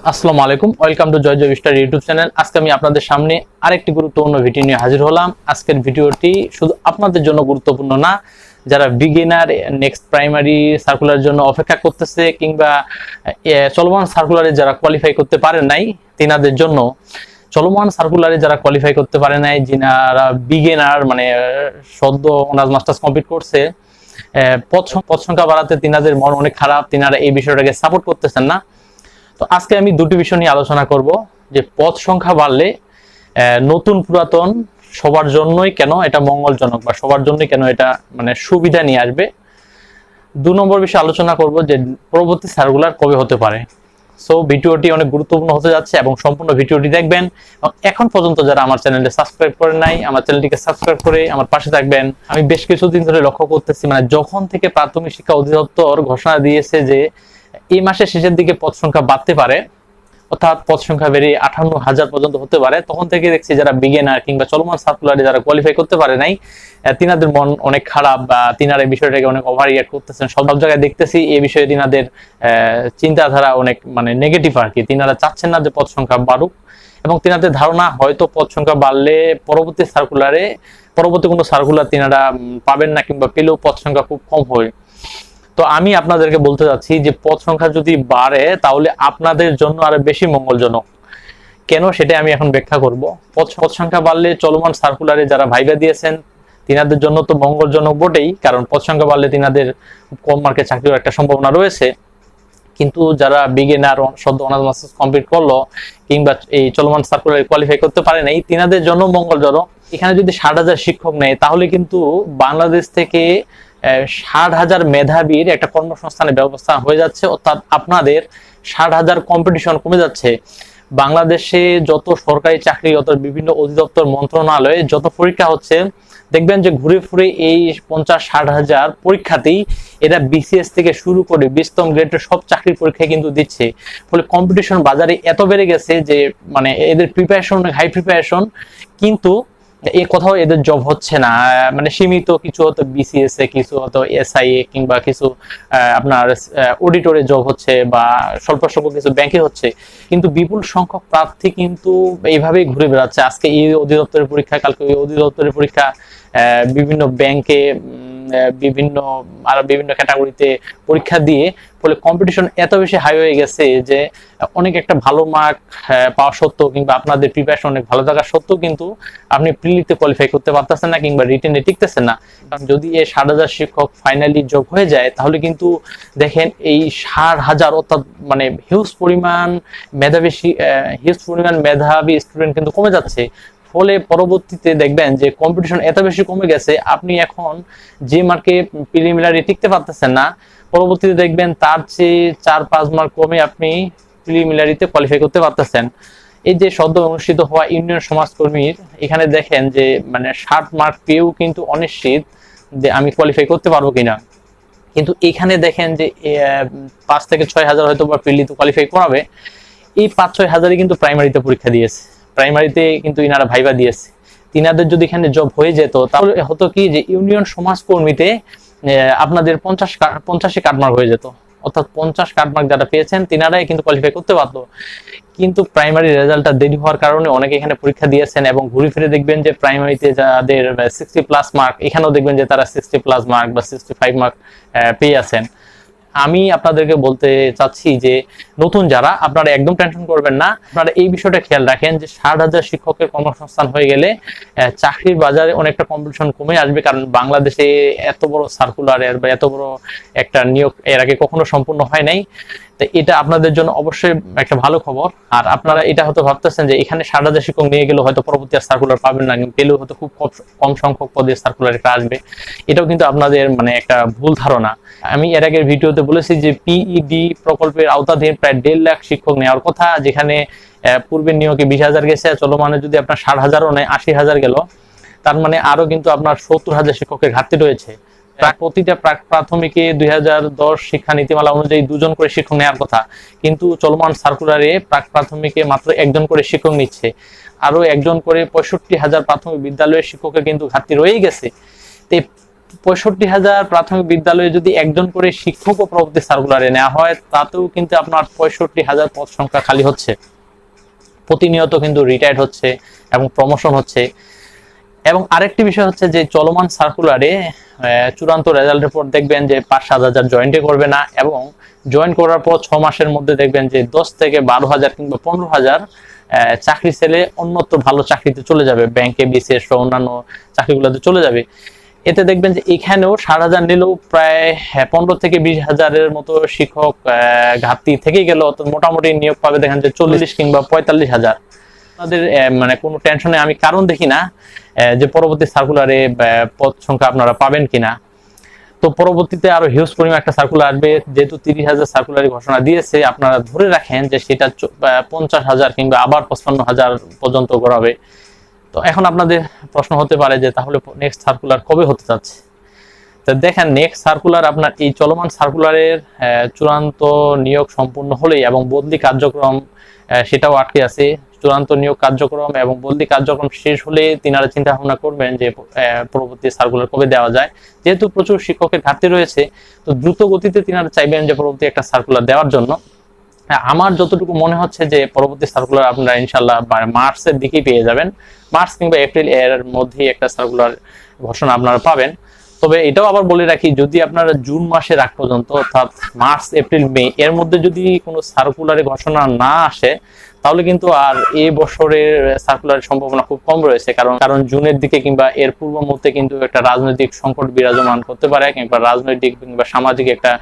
আসসালামু আলাইকুম, welcome to Joy Joy star YouTube channel. আজকে আমি আপনাদের সামনে আরেকটি গুরুত্বপূর্ণ ভিডিও নিয়ে হাজির হলাম। আজকের ভিডিওটি শুধু আপনাদের জন্য গুরুত্বপূর্ণ না, যারা বিগিনার নেক্সট প্রাইমারি সার্কুলার জন্য অপেক্ষা করতেছে কিংবা চলমান সার্কুলারে যারা কোয়ালিফাই করতে পারেন নাই তিনাদের জন্য। চলমান সার্কুলারে যারা কোয়ালিফাই করতে পারে নাই, যিনারা বিগিনার মানে সদ্য অনার্স মাস্টার্স কমপ্লিট করছে, পদ সংখ্যা বাড়াতে তিনাদের মন অনেক খারাপ, তিনারা এই বিষয়টাকে সাপোর্ট করতেছেন না। তো আজকে আমি দুটি বিষয় নিয়ে আলোচনা করব যে পদ সংখ্যা বাড়লে নতুন পুরাতন সবার জন্যই কেন এটা মঙ্গলজনক বা সবার জন্যই কেন এটা মানে সুবিধা নিয়ে আসবে। 2 নম্বর বিষয় আলোচনা করব যে পরবর্তী সার্কুলার কবে হতে পারে। সো ভিডিওটি অনেক গুরুত্বপূর্ণ হতে যাচ্ছে এবং সম্পূর্ণ ভিডিওটি দেখবেন। এখন পর্যন্ত যারা আমার চ্যানেলটি সাবস্ক্রাইব করেন নাই, আমার চ্যানেলটিকে সাবস্ক্রাইব করে আমার পাশে থাকবেন। আমি বেশ কিছুদিন ধরে লক্ষ্য করতেছি, মানে যখন থেকে প্রাথমিক শিক্ষা অধিদপ্তর ঘোষণা দিয়েছে যে এই মাসের শেষের দিকে পদ সংখ্যা বাড়তে পারে, অর্থাৎ পদ সংখ্যা বেড়ে 58,000 পর্যন্ত হতে পারে, তখন থেকে দেখছি যারা বিগিনার কিংবা চলমান সার্কুলারে যারা কোয়ালিফাই করতে পারে নাই, তিনাদের মন অনেক খারাপ বা তিনারা এই বিষয়টাকে অনেক ওভার রিঅ্যাক্ট করতেছেন। সব জায়গায় দেখতেছি এই বিষয়ে তিনাদের চিন্তাধারা অনেক মানে নেগেটিভ আর কি। তিনারা চাচ্ছেন না যে পদ সংখ্যা বাড়ুক এবং তিনাদের ধারণা হয়তো পদ সংখ্যা বাড়লে পরবর্তী কোনো সার্কুলার তিনারা পাবেন না কিংবা পেলেও পদ সংখ্যা খুব কম হয়। তো আমি আপনাদেরকে বলতে চাচ্ছি যে পদ সংখ্যা যদি বাড়ে তাহলে আপনাদের জন্য আরো বেশি মঙ্গলজনক। কেন সেটা আমি এখন ব্যাখ্যা করব। পদ সংখ্যা বাড়লে চলমান সার্কুলারে যারা ভাইভা দিয়েছেন তিনাদের জন্য তো মঙ্গলজনক বটেই, কারণ পদ সংখ্যা বাড়লে তিনাদের কম মার্কে চাকরির একটা সম্ভাবনা রয়েছে। কিন্তু যারা বিগিনার সদ্য অনার্স মাস্টার্স কমপ্লিট করলো কিংবা এই চলমান সার্কুলারে কোয়ালিফাই করতে পারে নাই, তিনাদের জন্য মঙ্গলজনক। এখানে যদি 60,000 শিক্ষক নেয় তাহলে কিন্তু বাংলাদেশ থেকে 60,000 মেধাবীর একটা কর্মসংস্থানের ব্যবস্থা হয়ে যাচ্ছে, অর্থাৎ আপনাদের 60,000 কম্পিটিশন কমে যাচ্ছে। বাংলাদেশে যত সরকারি চাকরি, অত বিভিন্ন অধিদপ্তর মন্ত্রণালয়ে যত পরীক্ষা হচ্ছে, দেখবেন যে ঘুরে ফিরে এই 50-60,000 পরীক্ষাতেই এরা বিসিএস থেকে শুরু করে 20তম গ্রেডের সব চাকরির পরীক্ষায় কিন্তু দিচ্ছে। ফলে কম্পিটিশন বাজারে এত বেড়ে গেছে যে মানে এদের প্রিপারেশন হাই প্রিপারেশন, কিন্তু এই কোথাও এদের জব হচ্ছে না। মানে সীমিত কিছু হতো বিসিএস এ, কিছু হতো এসআইএ কিংবা কিছু আপনার অডিটরে জব হচ্ছে বা স্বল্প সংখ্যক কিছু ব্যাংকে হচ্ছে, কিন্তু বিপুল সংখ্যক প্রার্থী কিন্তু এইভাবেই ঘুরে বেড়াচ্ছে। আজকে এই অধিদপ্তরের পরীক্ষা, কালকে ওই অধিদপ্তরের পরীক্ষা, বিভিন্ন ব্যাংকে বিভিন্ন ক্যাটাগরিতে পরীক্ষা দিয়ে, ফলে কম্পিটিশন এত বেশি হাই হয়ে গেছে যে অনেক একটা ভালো মার্ক পাওয়া সত্ত্বেও কিংবা আপনাদের প্রিপারেশন অনেক ভালো থাকা সত্ত্বেও কিন্তু আপনি প্রিলিতে কোয়ালিফাই করতে পারতেছেন না কিংবা রিটেনে টিকতেছেন না। কারণ যদি এই 60,000 শিক্ষক ফাইনালি জব হয়ে যায় তাহলে কিন্তু দেখেন এই 60,000 অর্থাৎ মানে হিউজ পরিমাণ মেধাবী স্টুডেন্ট কিন্তু কমে যাচ্ছে। ফলে পরবর্তীতে দেখবেন যে কম্পিটিশন এত বেশি কমে গেছে, আপনি এখন যে মার্কে প্রিলিমিনারি টিকতে পারতেছেন না, পরবর্তীতে দেখবেন তার চেয়ে 4-5 মার্ক কমে আপনি প্রিলিমিনারিতে কোয়ালিফাই করতে পারতেছেন। এই যে সদ্য অনুষ্ঠিত হওয়া ইউনিয়ন সমাজকর্মীর, এখানে দেখেন যে মানে 60 মার্ক পেয়েও কিন্তু অনিশ্চিত যে আমি কোয়ালিফাই করতে পারবো কিনা। কিন্তু এখানে দেখেন যে 5 থেকে 6,000 হয়তো বা প্রিলিতে কোয়ালিফাই করাবে, এই 5-6 হাজারই কিন্তু প্রাইমারিতে পরীক্ষা দিয়েছে, প্রাইমারিতে কিন্তু ইনারা ভাইভা দিয়েছে। তিনাদের যদি এখানে জব হয়ে যেত তাহলে হতো কি যে ইউনিয়ন সমাজকর্মীতে আপনাদের 50 কাটমার্ক হয়ে যেত, অর্থাৎ 50 কাটমার্ক যারা পেয়েছেন তিনারাই কিন্তু কোয়ালিফাই করতে পারতো। কিন্তু প্রাইমারি রেজাল্টটা দেরি হওয়ার কারণে অনেকে এখানে পরীক্ষা দিয়েছেন এবং ঘুরে ফিরে দেখবেন যে প্রাইমারিতে যাদের 60+ মার্ক, এখানেও দেখবেন যে তারা 60+ মার্ক বা 65 মার্ক পেয়ে আছেন। আমি আপনাদেরকে বলতে চাচ্ছি যে নতুন যারা, আপনারা একদম টেনশন করবেন না। আপনারা এই বিষয়টা খেয়াল রাখেন যে 60,000 শিক্ষকের কর্মসংস্থান হয়ে গেলে চাকরির বাজারে অনেকটা কম্পিটিশন কমে আসবে, কারণ বাংলাদেশে এত বড় সার্কুলার বা এত বড় একটা নিয়োগ এর আগে কখনো সম্পূর্ণ হয় নাই। তো এটা আপনাদের জন্য অবশ্যই একটা ভালো খবর। আর আপনারা এটা হয়তো ভাবতেছেন যে এখানে 60,000 শিক্ষক নিয়ে গেলেও হয়তো পরবর্তী সার্কুলার পাবেন না, পেলেও হয়তো খুব কম সংখ্যক পদে সার্কুলার একটা আসবে। এটাও কিন্তু আপনাদের মানে একটা ভুল ধারণা। আমি এর আগের ভিডিওতে বলেছি যে পিইডি প্রকল্পের আওতাধীন প্রায় 1.5 লাখ শিক্ষক নেওয়ার কথা, যেখানে পূর্বের নিয়োগে 20,000 গেছে, চলমানে যদি আপনার 60,000ও নেয় 80,000 গেল, তার মানে আরো কিন্তু আপনার 70,000 শিক্ষকের ঘাটতি রয়েছে। প্রতিটা প্রাথমিকে 2010 শিক্ষা নীতিমালা অনুযায়ী 2 জন করে শিক্ষক নেওয়ার কথা, কিন্তু চলমান সার্কুলারে প্রাথমিকে মাত্র 1 জন করে শিক্ষক নিচ্ছে, আরো 1 জন করে 65,000 প্রাথমিক বিদ্যালয়ের শিক্ষকের কিন্তু ঘাটতি রয়েই গেছে। 65,000 প্রাথমিক বিদ্যালয়ে যদি একজন করে শিক্ষকও পরবর্তী সার্কুলারে নেওয়া হয়, তাতেও কিন্তু আপনার 65,000 পদ সংখ্যা খালি হচ্ছে। প্রতিনিয়ত কিন্তু রিটায়ার্ড হচ্ছে এবং প্রমোশন হচ্ছে। এবং আরেকটি বিষয় হচ্ছে যে চলমান সার্কুলারে চূড়ান্ত রেজাল্টের পর দেখবেন যে 5-7,000 জয়েন্টে করবে না, এবং জয়েন করার পর 6 মাসের মধ্যে দেখবেন যে 10 থেকে 12,000 কিংবা 15,000 চাকরি ছেলে অন্যত্র ভালো চাকরিতে চলে যাবে, ব্যাংকে, বিসিএস সহ অন্যান্য চাকরিগুলোতে চলে যাবে। এতে দেখবেন যে এখানেও 7,000 নিলেও প্রায় 15 থেকে 20,000-এর মতো শিক্ষক ঘাটতি থেকে গেল। তো মোটামুটি নিয়োগ পাবে দেখেন যে 40 কিংবা 45,000। আপনাদের মানে কোনো টেনশনে আমি কারণ দেখি না যে পরবর্তী সার্কুলারে পদ সংখ্যা আপনারা পাবেন কিনা। তো পরবর্তীতে আরো হিউজ পরিমাণ একটা সার্কুলার আসবে, যেহেতু 30,000 সার্কুলারি ঘোষণা দিয়েছে, আপনারা ধরে রাখেন যে সেটা 50,000 কিংবা আবার 55,000 পর্যন্ত গড়াবে। তো এখন আপনাদের প্রশ্ন হতে পারে যে তাহলে নেক্সট সার্কুলার কবে হতে যাচ্ছে। তো দেখেন, নেক্সট সার্কুলার আপনার এই চলমান সার্কুলারের চূড়ান্ত নিয়োগ সম্পূর্ণ হলেই এবং বদলি কার্যক্রম সেটাও আটকে আছে। চূড়ান্ত নিয়োগ কার্যক্রম এবং বদলি কার্যক্রম শেষ হলে তিনারা চিন্তা ভাবনা করবেন যে পরবর্তী সার্কুলার কবে দেওয়া যায়। যেহেতু প্রচুর শিক্ষকের ঘাটতি রয়েছে, তো দ্রুত গতিতে তিনারা চাইবেন যে পরবর্তী একটা সার্কুলার দেওয়ার জন্য। আমার যতটুকু মনে হচ্ছে যে পরবর্তী সার্কুলার আপনারা ইনশাল্লাহ মার্চের দিকেই পেয়ে যাবেন। মার্চ কিংবা এপ্রিল এর মধ্যেই একটা সার্কুলার ঘোষণা আপনারা পাবেন। তবে এটাও আবার বলে রাখি, যদি আপনারা জুন মাসের আগ পর্যন্ত অর্থাৎ মার্চ, এপ্রিল, মে এর মধ্যে যদি কোনো সার্কুলারে ঘোষণা না আসে, তাহলে কিন্তু আর এই বছরের সার্কুলারের সম্ভাবনা খুব কম রয়েছে। কারণ জুনের দিকে কিংবা এর পূর্ব মুহূর্তে কিন্তু একটা রাজনৈতিক সংকট বিরাজমান করতে পারে, কিংবা রাজনৈতিক কিংবা সামাজিক একটা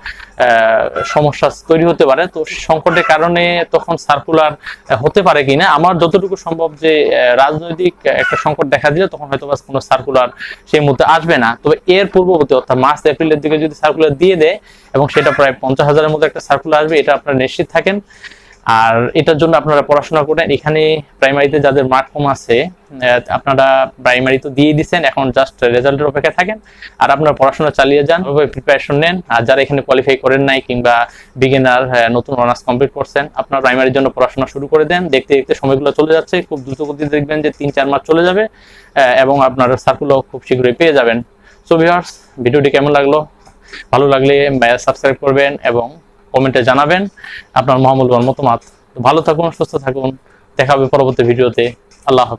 সমস্যা তৈরি হতে পারে। তো সংকটের কারণে তখন সার্কুলার হতে পারে কিনা, আমার যতটুকু সম্ভব যে রাজনৈতিক একটা সংকট দেখা দিলে তখন হয়তো কোনো সার্কুলার সেই মুহূর্তে আসবে না। তবে এর পূর্ববর্তী অর্থাৎ মার্চ, এপ্রিলের দিকে যদি সার্কুলার দিয়ে দেয় এবং সেটা প্রায় 50,000-এর মতো একটা সার্কুলার আসবে, এটা আপনারা নিশ্চিত থাকেন। আর এটার জন্য আপনারা পড়াশোনা করেন। এখানে প্রাইমারিতে যাদের মার্ক কম আছে, আপনারা প্রাইমারি তো দিয়ে দিচ্ছেন, এখন জাস্ট রেজাল্টের অপেক্ষায় থাকেন। আর আপনারা পড়াশোনা চালিয়ে যান, প্রিপারেশন নেন। আর যারা এখানে কোয়ালিফাই করেন নাই কিংবা বিগিনার নতুন অনার্স কমপ্লিট করছেন, আপনারা প্রাইমারির জন্য পড়াশোনা শুরু করে দেন। দেখতে দেখতে সময়গুলো চলে যাচ্ছে, খুব দ্রুত গতিতে দেখবেন যে 3-4 মাস চলে যাবে এবং আপনার সার্কুলার খুব শীঘ্রই পেয়ে যাবেন। সো ভিউয়ার্স, ভিডিওটি কেমন লাগলো? ভালো লাগলে সাবস্ক্রাইব করবেন এবং কমেন্টে জানাবেন আপনার মহামূল্যবান মতামত। ভালো থাকুন, সুস্থ থাকুন, দেখা হবে পরবর্তী ভিডিওতে। আল্লাহ হাফেজ।